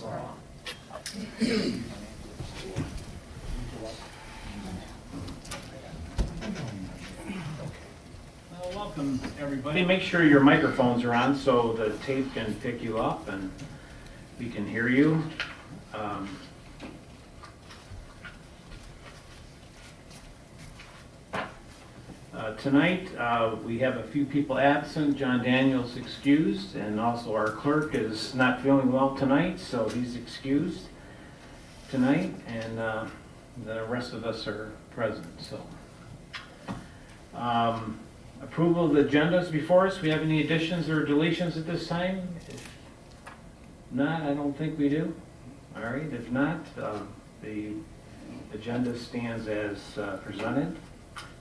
law. Well, welcome everybody. Make sure your microphones are on so the tape can pick you up and we can hear you. Tonight, we have a few people absent. John Daniels excused, and also our clerk is not feeling well tonight, so he's excused tonight, and the rest of us are present. So, approval of the agendas before us. We have any additions or deletions at this time? If not, I don't think we do. All right, if not, the agenda stands as presented.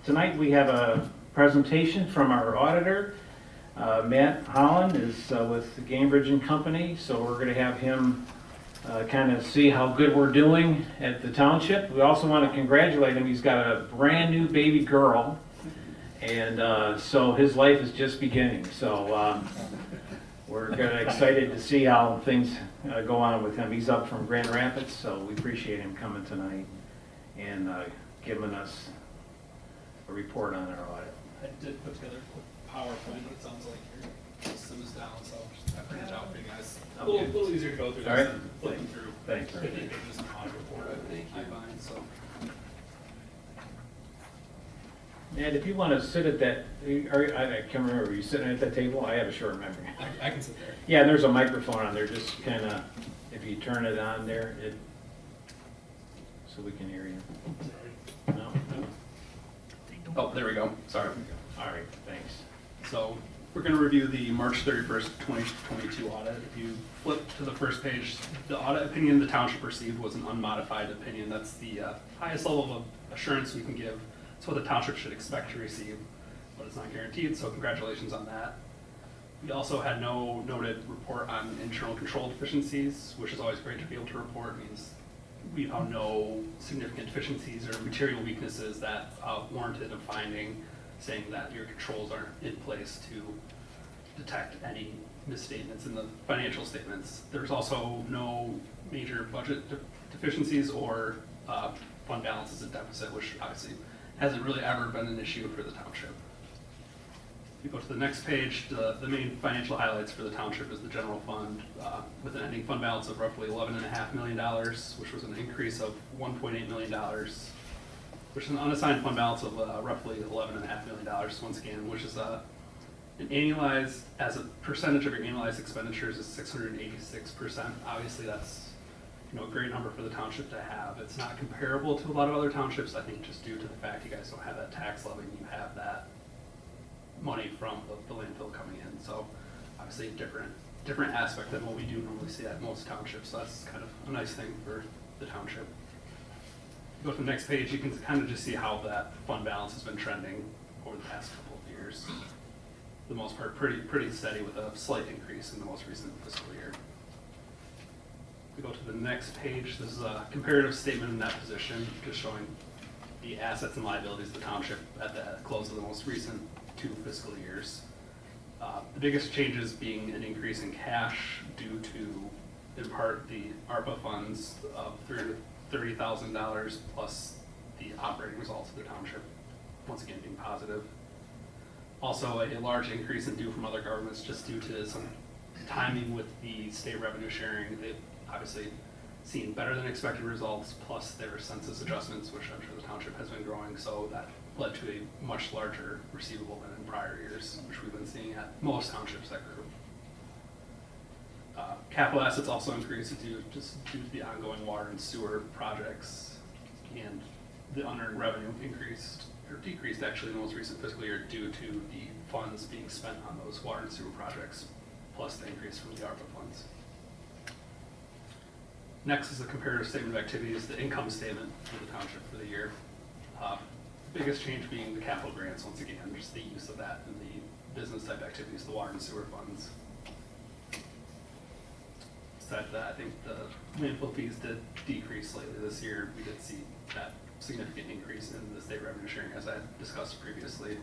Tonight we have a presentation from our auditor. Matt Holland is with the Cambridge and Company, so we're going to have him kind of see how good we're doing at the township. We also want to congratulate him. He's got a brand new baby girl, and so his life is just beginning. So we're excited to see how things go on with him. He's up from Grand Rapids, so we appreciate him coming tonight and giving us a report on our audit. I did put together a quick PowerPoint, but it sounds like your system is down, so I printed it out for you guys. A little easier to go through All this right. than flipping through. Thanks. 50 pages of audit report, I find, so. And if you want to sit at that, I can't remember, are you sitting at that table? I have a short memory. I can sit there. Yeah, there's a microphone on there, just kind of, if you turn it on there, so we can hear you. No? Oh, there we go, sorry. All right, thanks. So we're going to review the March 31st, 2022 audit. If you flip to the first page, the audit opinion the township received was an unmodified opinion. That's the highest level of assurance we can give. It's what the township should expect to receive, but it's not guaranteed, so congratulations on that. We also had no noted report on internal control deficiencies, which is always great to be able to report. It means we found no significant deficiencies or material weaknesses that warranted a finding saying that your controls aren't in place to detect any misstatements in the financial statements. There's also no major budget deficiencies or fund balances in deficit, which obviously hasn't really ever been an issue for the township. If you go to the next page, the main financial highlights for the township is the general fund with an ending fund balance of roughly $11.5 million, which was an increase of $1.8 million, which is an unassigned fund balance of roughly $11.5 million once again, which is an annualized, as a percentage of your annualized expenditures is 686%. Obviously that's a great number for the township to have. It's not comparable to a lot of other townships, I think just due to the fact you guys don't have that tax levy and you have that money from the landfill coming in. So obviously a different aspect than what we do normally see at most townships. So that's kind of a nice thing for the township. Go to the next page, you can kind of just see how that fund balance has been trending over the past couple of years. For the most part, pretty steady with a slight increase in the most recent fiscal year. We go to the next page. This is a comparative statement in that position, just showing the assets and liabilities of the township at the close of the most recent 2 fiscal years. The biggest changes being an increase in cash due to, in part, the ARPA funds of $30,000 plus the operating results of the township, once again being positive. Also a large increase in due from other governments just due to some timing with the state revenue sharing. They've obviously seen better than expected results, plus their census adjustments, which I'm sure the township has been growing, so that led to a much larger receivable than in prior years, which we've been seeing at most townships that grew. Capital assets also increased due to the ongoing water and sewer projects, and the unearned revenue increased, or decreased actually in the most recent fiscal year due to the funds being spent on those water and sewer projects, plus the increase from the ARPA funds. Next is a comparative statement of activities, the income statement for the township for the year. Biggest change being the capital grants, once again, just the use of that in the business type activities, the water and sewer funds. Besides that, I think the landfill fees did decrease slightly this year. We did see that significant increase in the state revenue sharing, as I discussed previously.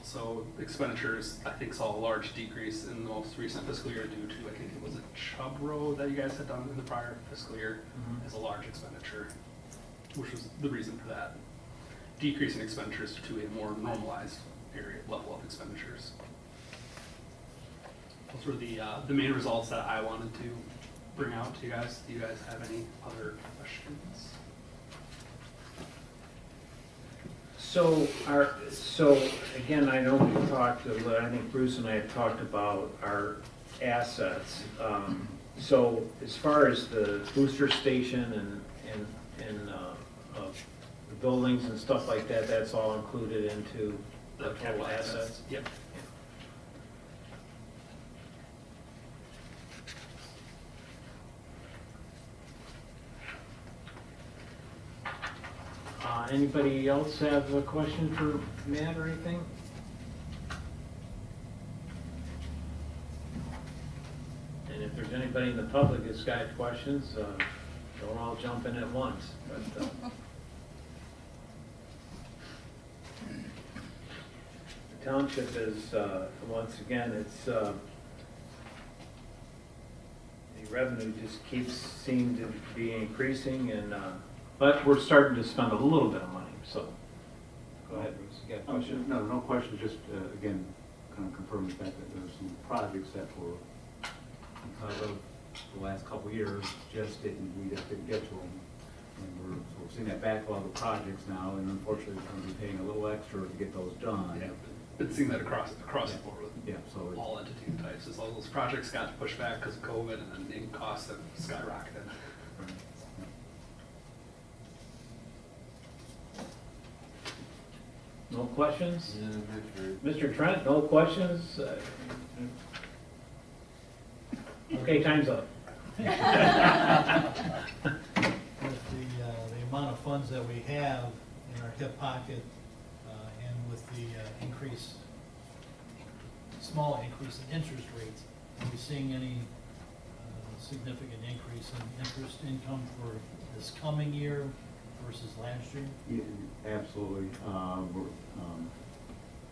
So expenditures, I think, saw a large decrease in the most recent fiscal year due to, I think it was a Chubb Road that you guys had done in the prior fiscal year as a large expenditure, which was the reason for that decrease in expenditures to a more normalized area level of expenditures. Those were the main results that I wanted to bring out to you guys. Do you guys have any other questions? So again, I know we've talked, I think Bruce and I have talked about our assets. So as far as the booster station and the buildings and stuff like that, that's all included into the total capital assets? Yep. Anybody else have a question for Matt or anything? And if there's anybody in the public that's got questions, don't all jump in at once. But, the township is, once again, it's, the revenue just seems to be increasing and, but we're starting to spend a little bit of money, so. Go ahead, Bruce, you got a question? No question, just again, kind of confirm the fact that there's some projects that were, because of the last couple of years, we just didn't get to them. And we're seeing that backlog of projects now, and unfortunately, we're going to be paying a little extra to get those done. Yeah, been seeing that across the board with Yeah, so all entity types. As all those projects got pushed back because of COVID, and then the costs have skyrocketed. No questions? Mr. Trent, no questions? Okay, time's up. With the amount of funds that we have in our hip pocket, and with the small increase in interest rates, are we seeing any significant increase in interest income for this coming year versus last year? yeah, absolutely.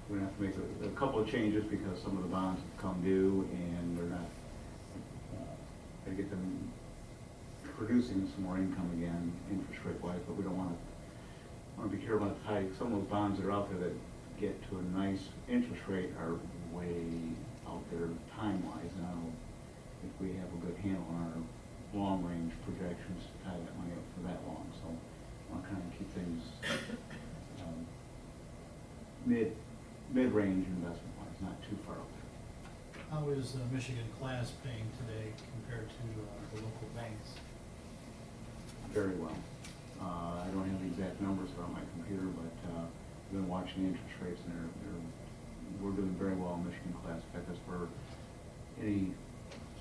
We're going to have to make a couple of changes because some of the bonds have come due and they're not, to get them producing some more income again, interest rate wise, but we don't want to be careful about how some of those bonds that are out there that get to a nice interest rate are way out there time wise. And I don't think we have a good handle on our long range projections to tie that money up for that long. So I want to kind of keep things mid-range investment wise, not too far out there. How is Michigan Class paying today compared to the local banks? Very well. I don't have the exact numbers on my computer, but I've been watching the interest rates and we're doing very well in Michigan Class. In fact, that's where any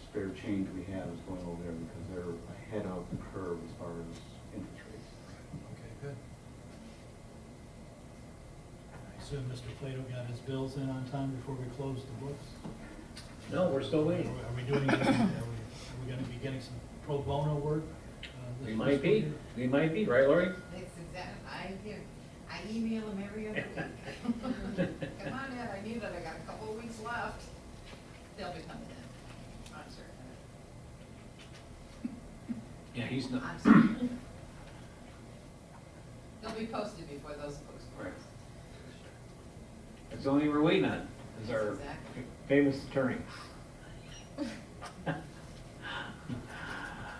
spare change we have is going over there because they're ahead of the curve as far as interest rates. Okay, good. I assume Mr. Plato got his bills in on time before we closed the books? No, we're still waiting. Are we doing, are we going to be getting some pro bono work? We might be, right, Lori? That's exactly, I email them every other week. Come on in, I need that, I got a couple of weeks left. They'll be coming in, I'm certain. Yeah, he's not. I'm certain. They'll be posted before those books close. Right. That's the only thing we're waiting on, is our Exactly. famous attorney.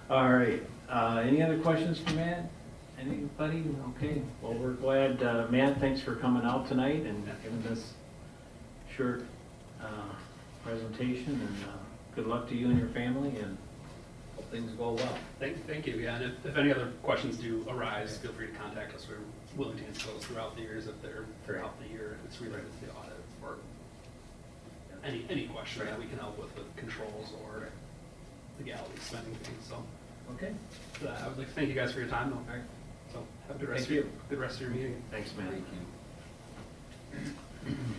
All right, any other questions for Matt? Anybody? Okay, well, we're glad, Matt, thanks for coming out tonight and giving this short presentation, and good luck to you and your family, and hope things go well. Thank you. Yeah, and if any other questions do arise, feel free to contact us. We're willing to answer those throughout the years if they're throughout the year, if it's related to the audit or any question that we can help with controls or legality spending things. So, Okay. I would like to thank you guys for your time. Though. All right. So have a good Thank you. good rest of your meeting. Thanks, Matt.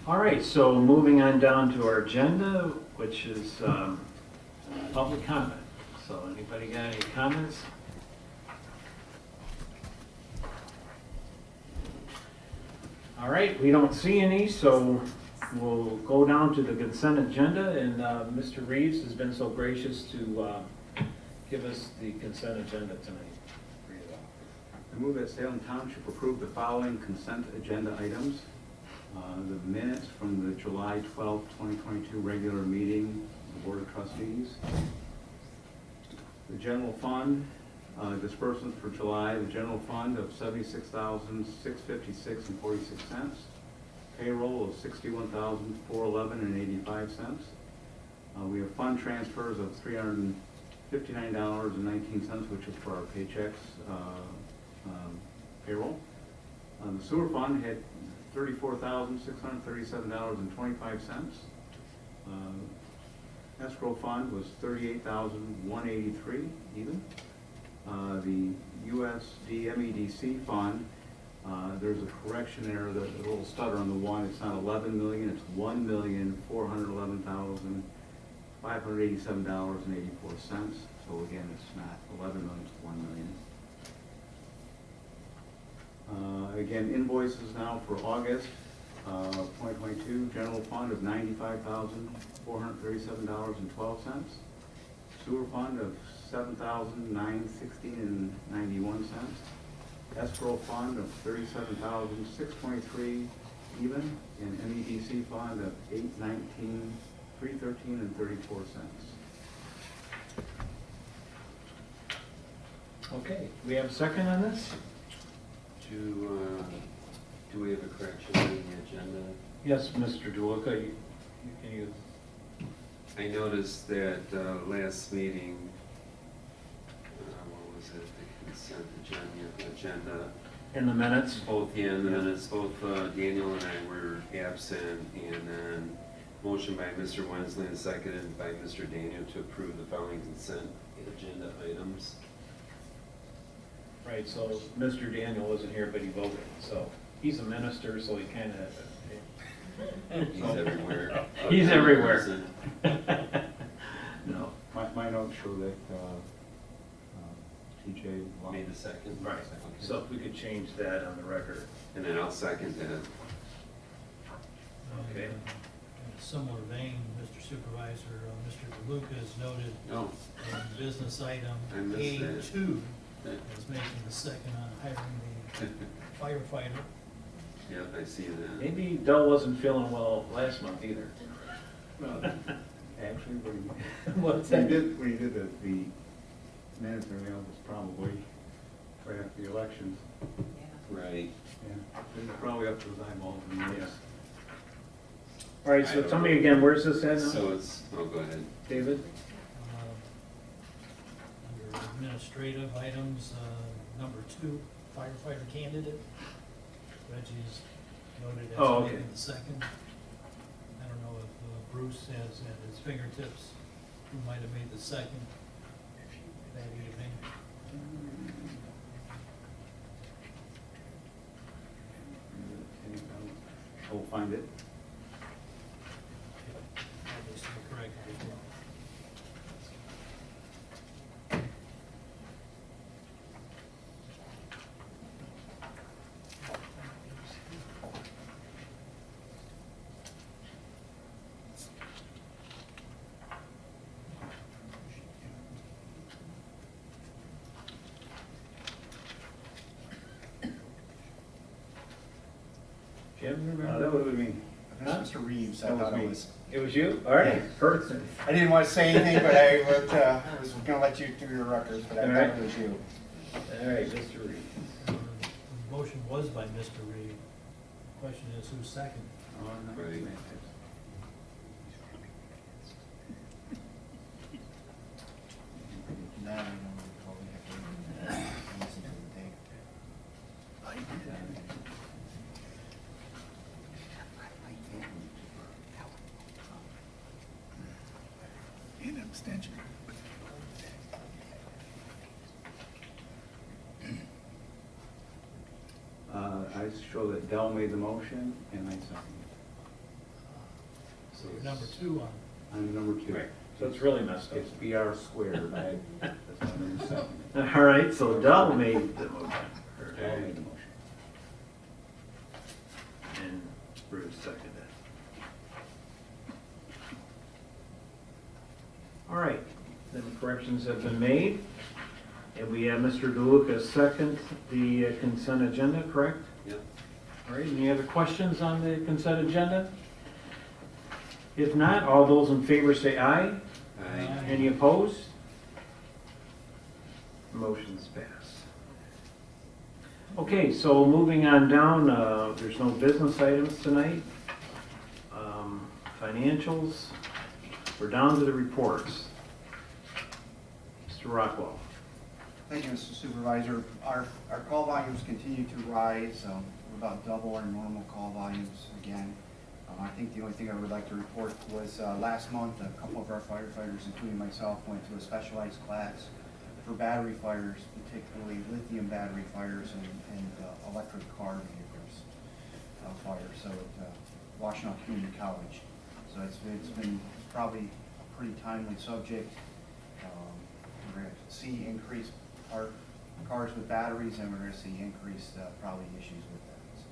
All right, so moving on down to our agenda, which is public comment. So anybody got any comments? All right, we don't see any, so we'll go down to the consent agenda, and Mr. Reeves has been so gracious to give us the consent agenda tonight. Read it off. I move that Salem Township approve the following consent agenda items. The minutes from the July 12, 2022 regular meeting of the Board of Trustees. The general fund, disbursements for July, the general fund of $76,656 and 46 cents. Payroll of $61,411 and 85 cents. We have fund transfers of $359.19, which is for our paychecks payroll. The sewer fund had $34,637.25. Escrow fund was $38,183 even. The USD MEDC fund, there's a correction there, the little stutter on the one, it's not 11 million, it's $1,411,587.84. So again, it's not 11 million, it's 1 million. Again, invoices now for August 2022, general fund of $95,437.12. Sewer fund of $7,916.91. Escrow fund of $37,623 even, and MEDC fund of $819,313.34. Okay, we have a second on this? Do we have a correction in the agenda? Yes, Mr. DeLuca, can you? I noticed that last meeting, what was it, the consent agenda, In the minutes? both, yeah, in the minutes, both Daniel and I were absent, and then motion by Mr. Wensley and seconded by Mr. Daniel to approve the following consent agenda items. Right, so Mr. Daniel wasn't here, but he voted, so he's a minister, so he kind of. He's everywhere. He's everywhere. No. My notes show that TJ Made the second. Right, Okay. so if we could change that on the record. And then I'll second that. Okay. In a similar vein, Mr. Supervisor, Mr. DeLuca has noted Oh, in business item I missed that. A2 is making the second on hiring the firefighter. yep, I see that. Maybe Del wasn't feeling well last month either. Well, actually, What's when that? he did the minutes and everything else was probably right after the elections. Right. Yeah, he was probably up to his eyeballs in the minutes. All right, so tell me again, where's this at now? So it's, oh, go ahead. David? Under administrative items, number 2, firefighter candidate. Reggie's noted Oh, as okay. making the second. I don't know if Bruce has at his fingertips who might have made the second that evening. We'll find it. Obviously corrected as well. Jim, That remember? was me. That's Mr. Reeves, I That was thought it me. was. It was you? All right, Yeah. Kurt. I didn't want to say anything, but I was gonna let you do your records, but I All thought right. it was you. All right, Mr. Reed. The motion was by Mr. Reed. The question is who's second? Oh, no, Right. Now I know what we have to listen to the tape. An abstention. I show that Dell made the motion and I seconded. So you're number 2 on. I'm number 2. Right, so it's really messed up. It's BR squared, right? That's my number 7. All right, so Del made the motion. Dell made the motion. Bruce seconded. All right, then corrections have been made. And we have Mr. DeLuca second the consent agenda, correct? Yep. All right, any other questions on the consent agenda? If not, all those in favor say aye. Aye. Any opposed? Motion's passed. Okay, so moving on down, there's no business items tonight. Financials, we're down to the reports. Mr. Rockwell. Thank you, Mr. Supervisor. Our call volumes continue to rise. We're about double our normal call volumes again. I think the only thing I would like to report was last month, a couple of our firefighters, including myself, went to a specialized class for battery fires, particularly lithium battery fires and electric car vehicles fires, so at Washington Community College. So it's been probably a pretty timely subject. We're going to see increased cars with batteries, and we're going to see increased probably issues with that. So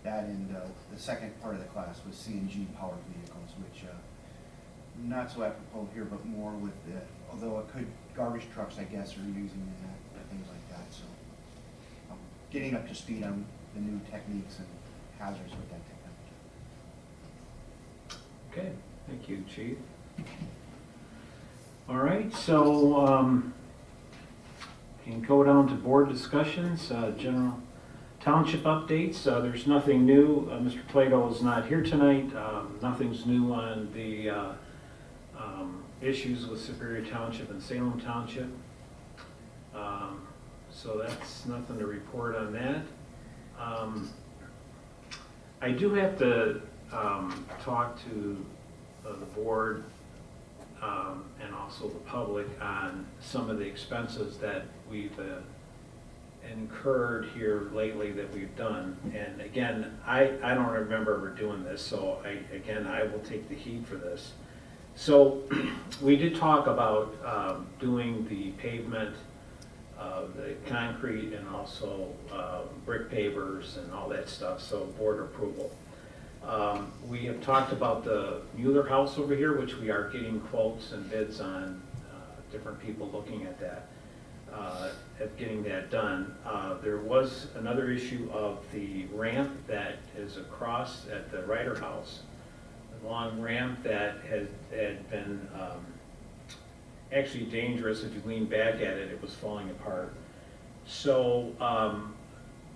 that and the second part of the class was CNG powered vehicles, which not so apropos here, but more with the, although it could, garbage trucks, I guess, are using that, things like that. So getting up to speed on the new techniques and hazards with that technology. Okay, thank you, Chief. All right, so you can go down to board discussions, general township updates. There's nothing new. Mr. Plato is not here tonight. Nothing's new on the issues with Superior Township and Salem Township. So that's nothing to report on that. I do have to talk to the board and also the public on some of the expenses that we've incurred here lately that we've done. And again, I don't remember ever doing this, so I will take the heat for this. So we did talk about doing the pavement, the concrete, and also brick pavers and all that stuff, so board approval. We have talked about the Mueller House over here, which we are getting quotes and bids on, different people looking at that, at getting that done. There was another issue of the ramp that is across at the Ryder House, the long ramp that had been actually dangerous. If you lean back at it, it was falling apart. So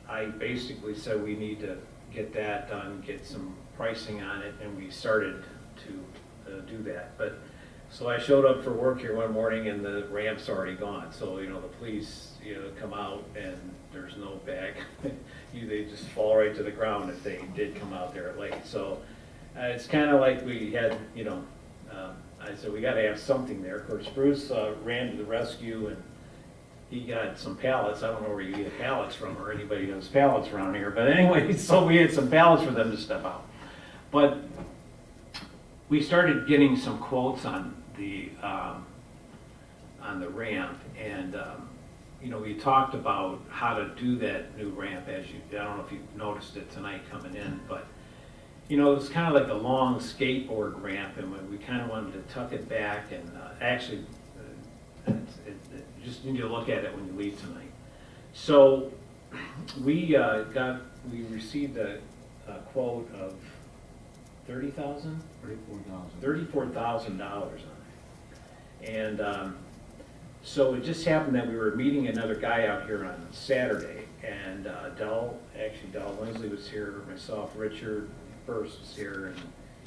I basically said we need to get that done, get some pricing on it, and we started to do that. But so I showed up for work here one morning and the ramp's already gone. So the police come out and there's no back. They just fall right to the ground if they did come out there late. So it's kind of like we had I said we got to have something there. Of course, Bruce ran to the rescue and he got some pallets. I don't know where you get pallets from or anybody who has pallets around here. But anyway, so we had some pallets for them to step out. But we started getting some quotes on the ramp, and we talked about how to do that new ramp. I don't know if you've noticed it tonight coming in, but it was kind of like a long skateboard ramp, and we kind of wanted to tuck it back, and actually you just need to look at it when you leave tonight. So we received a quote of $30,000? $34,000 on it. And so it just happened that we were meeting another guy out here on Saturday, and Del Winsley was here, myself, Richard Burst was here, and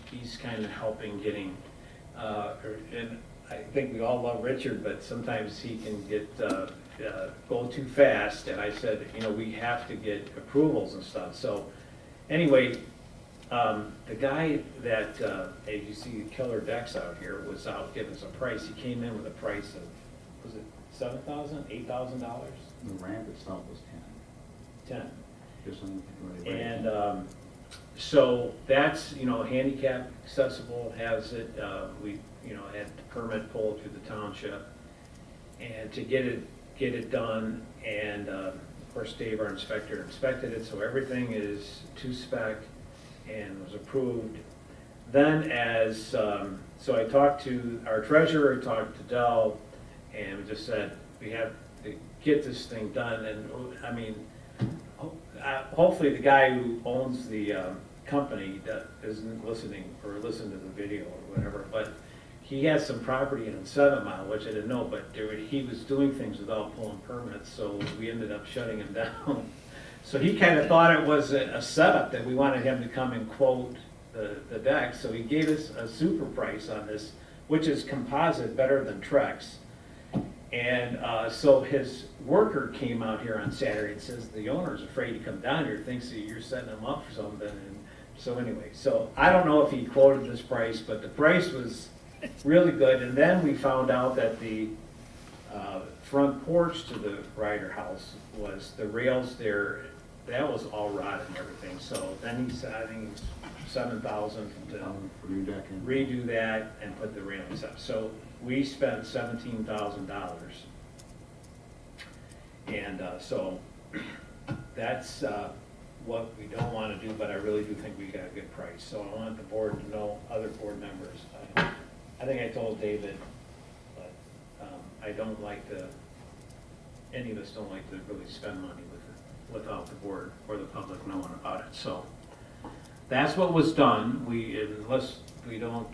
he's kind of helping getting, and I think we all love Richard, but sometimes he can get go too fast, and I said, we have to get approvals and stuff. So anyway, the guy that, as you see, Killer Decks out here, was out giving us a price. He came in with a price of, was it $7,000, $8,000? The ramp itself was 10. 10. Just on the And so that's, handicap accessible, has it. We, had the permit pulled through the township, and to get it done. And of course, Dave, our inspector, inspected it, so everything is to spec. and was approved. Then so I talked to our treasurer, I talked to Dell, and we just said, we have to get this thing done, and, I mean, hopefully the guy who owns the company that isn't listening, or listened to the video or whatever, but he has some property in 7 Mile, which I didn't know, but he was doing things without pulling permits, so we ended up shutting him down. So he kind of thought it was a setup that we wanted him to come and quote the deck, so he gave us a super price on this, which is composite, better than Trex. And so his worker came out here on Saturday and says the owner's afraid to come down here, thinks that you're setting him up for something. And so anyway, so I don't know if he quoted this price, but the price was really good. And then we found out that the front porch to the Ryder house was, the rails there, that was all rotted and everything. So then he said, I think it was $7,000 to redo that and put the railings up. So we spent $17,000. And so that's what we don't want to do, but I really do think we got a good price. So I want the board to know, other board members. I think I told David, but I don't like to, any of us don't like to really spend money without the board or the public knowing about it. So that's what was done. Unless we don't,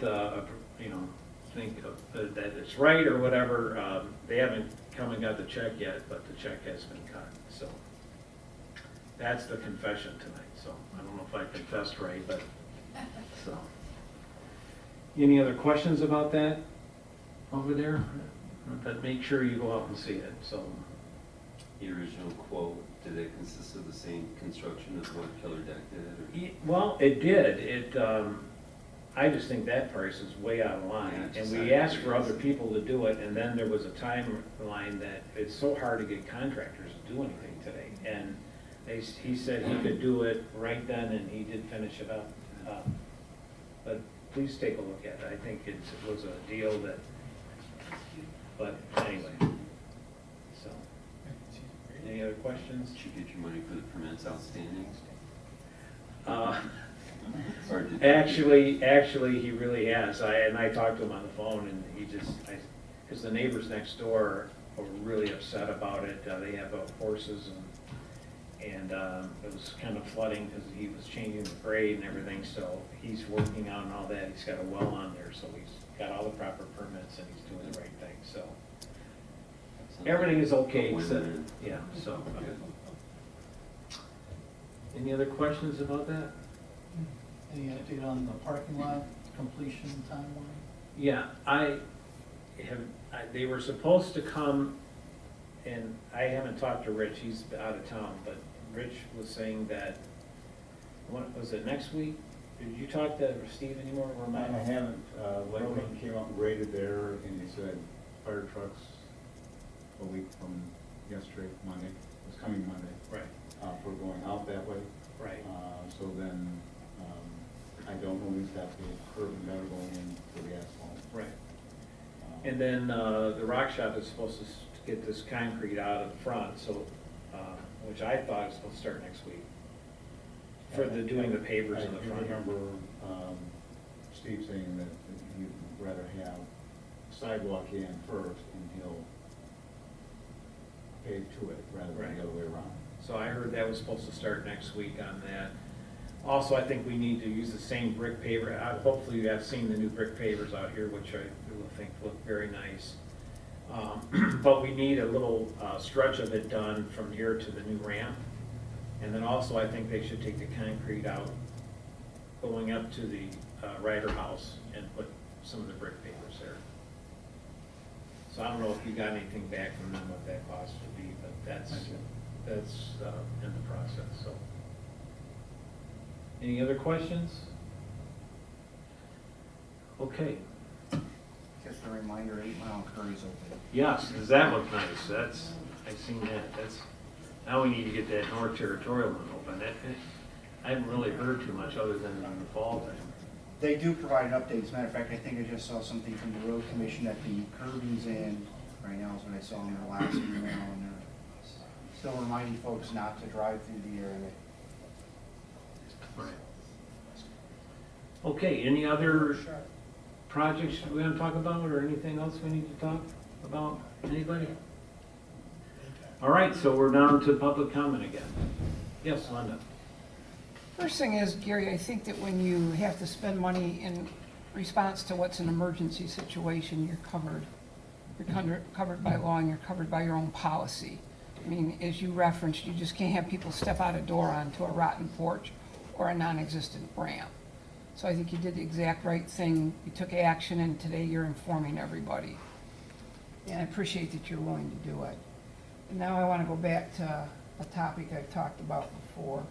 think that it's right or whatever, they haven't come and got the check yet, but the check has been cut. So that's the confession tonight. So I don't know if I confessed right, but so. Any other questions about that over there? But make sure you go out and see it. So The original quote, did it consist of the same construction as what Killer Deck did? Or? well, it did. I just think that price is way out of line. Yeah, And we asked for other people to do it, and then there was a timeline that it's so hard to get contractors to do anything today. And he said he could do it right then, and he did finish it up. But please take a look at it. I think it was a deal that, but anyway. So, any other questions? Did you get your money for the permits outstanding? Or did Actually, he really has. I talked to him on the phone, and he just, because the neighbors next door are really upset about it. They have horses, and it was kind of flooding because he was changing the grade and everything. So he's working on all that. He's got a well on there, so he's got all the proper permits, and he's doing the right thing. So everything is okay. So, yeah. So. Any other questions about that? Any update on the parking lot completion timeline? Yeah, they were supposed to come, and I haven't talked to Rich, he's out of town, but Rich was saying that, was it next week? Did you talk to Steve anymore? Or I haven't. Lightning came up and graded there, and he said fire trucks a week from yesterday, Monday, it was coming Monday. Right. For going out that way. Right. So then, I don't know, we've got the curb and gutter going in for the asphalt. Right. And then the rock shop is supposed to get this concrete out of the front, so, which I thought was supposed to start next week, for doing the pavers in the front. I remember Steve saying that he'd rather have sidewalk in first, and he'll pave to it rather than the other way around. So I heard that was supposed to start next week on that. Also, I think we need to use the same brick paver. Hopefully you have seen the new brick pavers out here, which I think look very nice. But we need a little stretch of it done from here to the new ramp. And then also, I think they should take the concrete out going up to the Ryder house and put some of the brick pavers there. So I don't know if you got anything back from them, what that cost would be, but that's in the process, so. Any other questions? Okay. Just a reminder, 8 Mile Curry's open. Yes, does that look nice? I've seen that. Now we need to get that North Territorial one open. I haven't really heard too much other than in the fall time. They do provide an update. As a matter of fact, I think I just saw something from the road commission that the curbing's in right now is what I saw in their last email, and they're still reminding folks not to drive through the area. Right. Okay, any other projects we want to talk about, or anything else we need to talk about? Anybody? All right, so we're down to public comment again. Yes, Linda? First thing is, Gary, I think that when you have to spend money in response to what's an emergency situation, you're covered. You're covered by law and you're covered by your own policy. I mean, as you referenced, you just can't have people step out a door onto a rotten porch or a non-existent ramp. So I think you did the exact right thing. You took action, and today you're informing everybody. And I appreciate that you're willing to do it. And now I want to go back to a topic I've talked about before.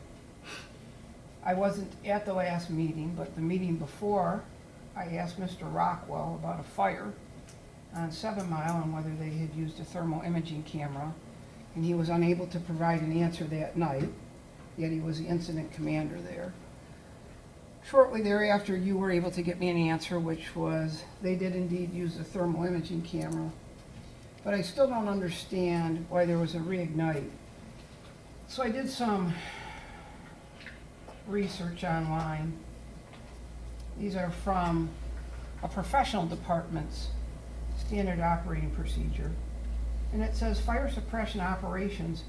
I wasn't at the last meeting, but the meeting before, I asked Mr. Rockwell about a fire on 7 Mile and whether they had used a thermal imaging camera, and he was unable to provide an answer that night, yet he was the incident commander there. Shortly thereafter, you were able to get me an answer, which was they did indeed use a thermal imaging camera, but I still don't understand why there was a reignite. So I did some research online. These are from a professional department's standard operating procedure. And it says fire suppression operations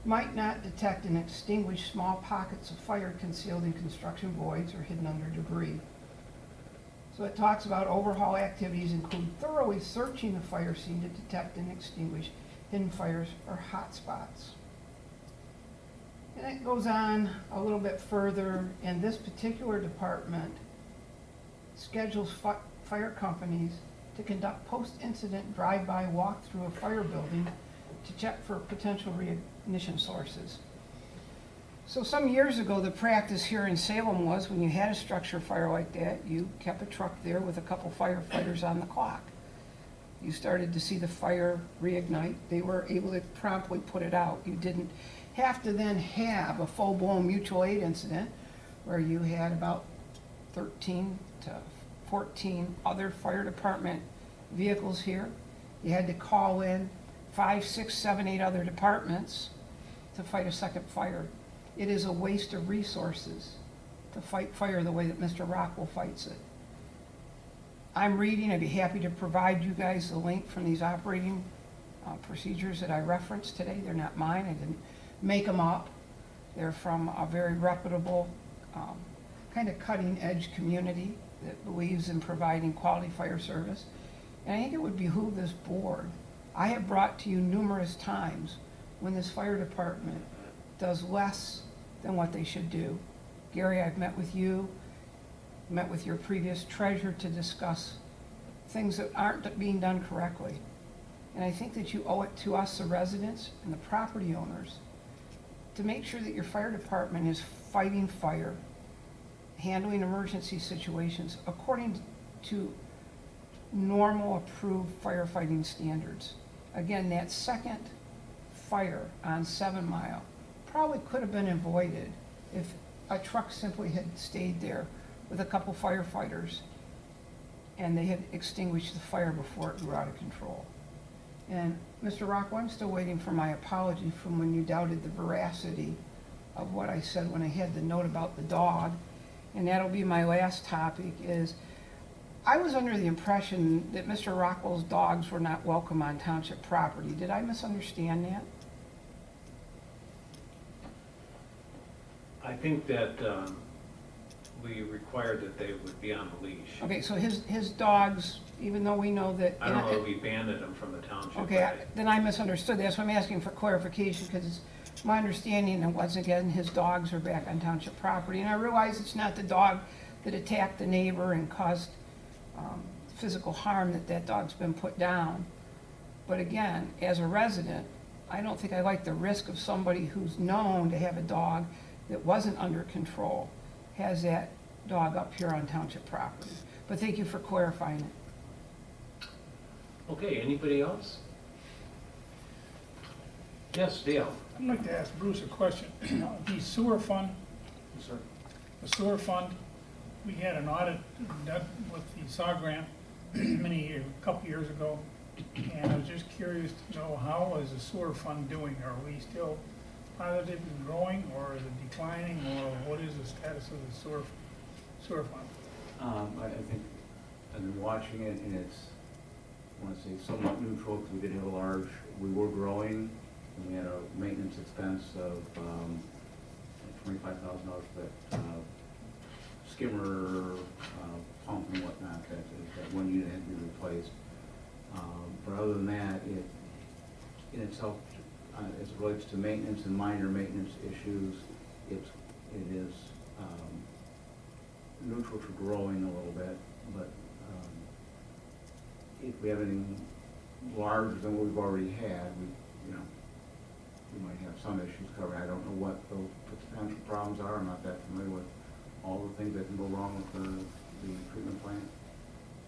might not detect and extinguish small pockets of fire concealed in construction voids or hidden under debris. So it talks about overhaul activities include thoroughly searching the fire scene to detect and extinguish hidden fires or hot spots. And it goes on a little bit further, and this particular department schedules fire companies to conduct post-incident drive-by walk through a fire building to check for potential reignition sources. So some years ago, the practice here in Salem was when you had a structure fire like that, you kept a truck there with a couple firefighters on the clock. You started to see the fire reignite. They were able to promptly put it out. You didn't have to then have a full-blown mutual aid incident where you had about 13 to 14 other fire department vehicles here. You had to call in 5, 6, 7, 8 other departments to fight a second fire. It is a waste of resources to fight fire the way that Mr. Rockwell fights it. I'm reading, I'd be happy to provide you guys the link from these operating procedures that I referenced today. They're not mine, I didn't make them up. They're from a very reputable, kind of cutting edge community that believes in providing quality fire service. And I think it would behoove this board. I have brought to you numerous times when this fire department does less than what they should do. Gary, I've met with you, met with your previous treasurer to discuss things that aren't being done correctly. And I think that you owe it to us, the residents and the property owners, to make sure that your fire department is fighting fire, handling emergency situations according to normal approved firefighting standards. Again, that second fire on 7 Mile probably could have been avoided if a truck simply had stayed there with a couple firefighters and they had extinguished the fire before it grew out of control. And Mr. Rockwell, I'm still waiting for my apology from when you doubted the veracity of what I said when I had the note about the dog. And that'll be my last topic, is I was under the impression that Mr. Rockwell's dogs were not welcome on township property. Did I misunderstand that? I think that we required that they would be on a leash. Okay, so his dogs, even though we know that... I don't know if we banned them from the township. Okay, then I misunderstood. That's why I'm asking for clarification, because it's my understanding that once again, his dogs are back on township property. And I realize it's not the dog that attacked the neighbor and caused physical harm that dog's been put down. But again, as a resident, I don't think I like the risk of somebody who's known to have a dog that wasn't under control has that dog up here on township property. But thank you for clarifying it. Okay, anybody else? Yes, Dale. I'd like to ask Bruce a question. The sewer fund, the sewer fund, we had an audit done with the SAW grant a couple years ago, and I was just curious to know, how is the sewer fund doing? Are we still positive and growing, or is it declining, or what is the status of the sewer fund? I think I've been watching it, and it's, I want to say somewhat neutral, because we did have we were growing, and we had a maintenance expense of $25,000 for that skimmer pump and whatnot, that one unit had to be replaced. But other than that, it in itself, as it relates to maintenance and minor maintenance issues, it is neutral to growing a little bit, but if we have anything larger than what we've already had, we might have some issues covered. I don't know what the potential problems are. I'm not that familiar with all the things that can go wrong with the treatment plant,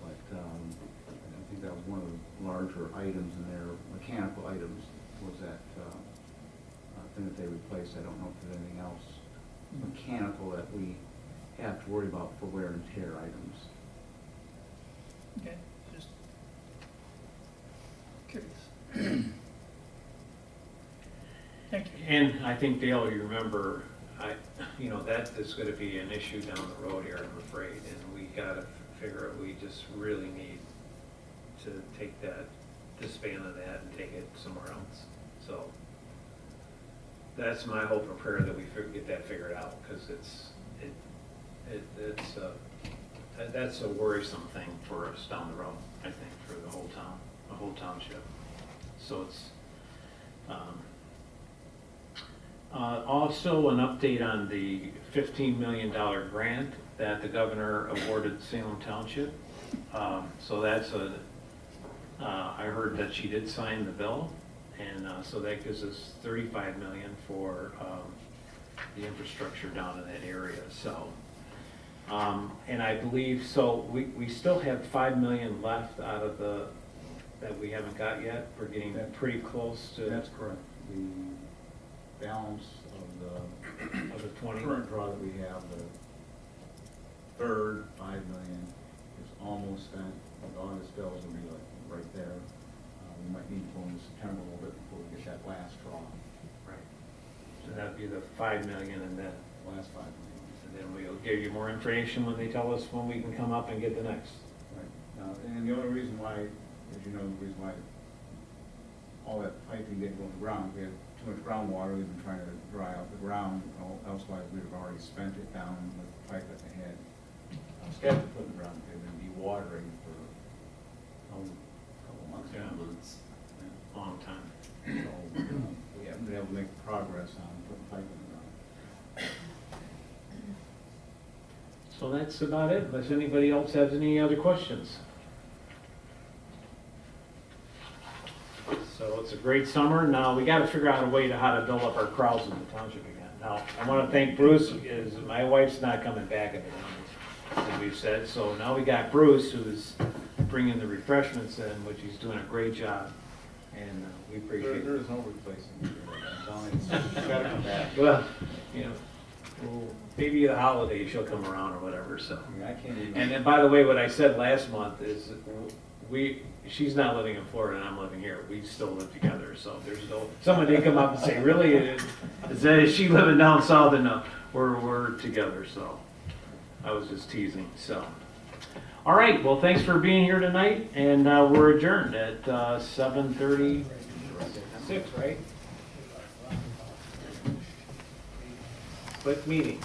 but I think that was one of the larger items in there, mechanical items, was that thing that they replaced. I don't know if there's anything else mechanical that we have to worry about for wear and tear items. Okay, just curious. Thank you. And I think, Dale, you remember, that is gonna be an issue down the road here, I'm afraid, and we gotta figure out, we just really need to take disband of that and take it somewhere else. So, that's my hope and prayer, that we get that figured out, because that's a worrisome thing for us down the road, I think, for the whole town, the whole township. So it's, also an update on the $15 million grant that the governor awarded Salem Township. So that's I heard that she did sign the bill, and so that gives us $35 million for the infrastructure down in that area. So, and I believe, so we still have $5 million left out of that we haven't got yet. We're getting pretty close to. That's correct. The balance of the 20 current draw that we have, the third $5 million is almost spent. The August bills will be like right there. We might need to go into September a little bit before we get that last draw. Right. So that'd be the $5 million, and then The last $5 million. and then we'll give you more information when they tell us when we can come up and get the next. Right. And the only reason why, as you know, the reason why all that piping didn't go in the ground, we had too much groundwater. We've been trying to dry out the ground. Elsewise, we'd have already spent it down with the pipe that they had scheduled to put in the ground. They've been dewatering for a couple months. Yeah. Months. Long time. So we haven't been able to make progress on putting pipe in the ground. So that's about it, unless anybody else has any other questions. So it's a great summer. Now, we gotta figure out a way to how to build up our crowds in the township again. Now, I wanna thank Bruce, my wife's not coming back at the moment, as we've said. So now we got Bruce, who's bringing the refreshments in, which he's doing a great job. And we appreciate There it. is no replacing you. I'm telling you, it's gotta come back. Well, well, maybe the holidays she'll come around or whatever, so. I mean, I can't even. And then, by the way, what I said last month is, she's not living in Florida and I'm living here. We still live together, so there's no, someone did come up and say, really, is she living down south? And no, we're together, so I was just teasing, so. All right, well, thanks for being here tonight, and we're adjourned at 7:36, right? Quick meeting.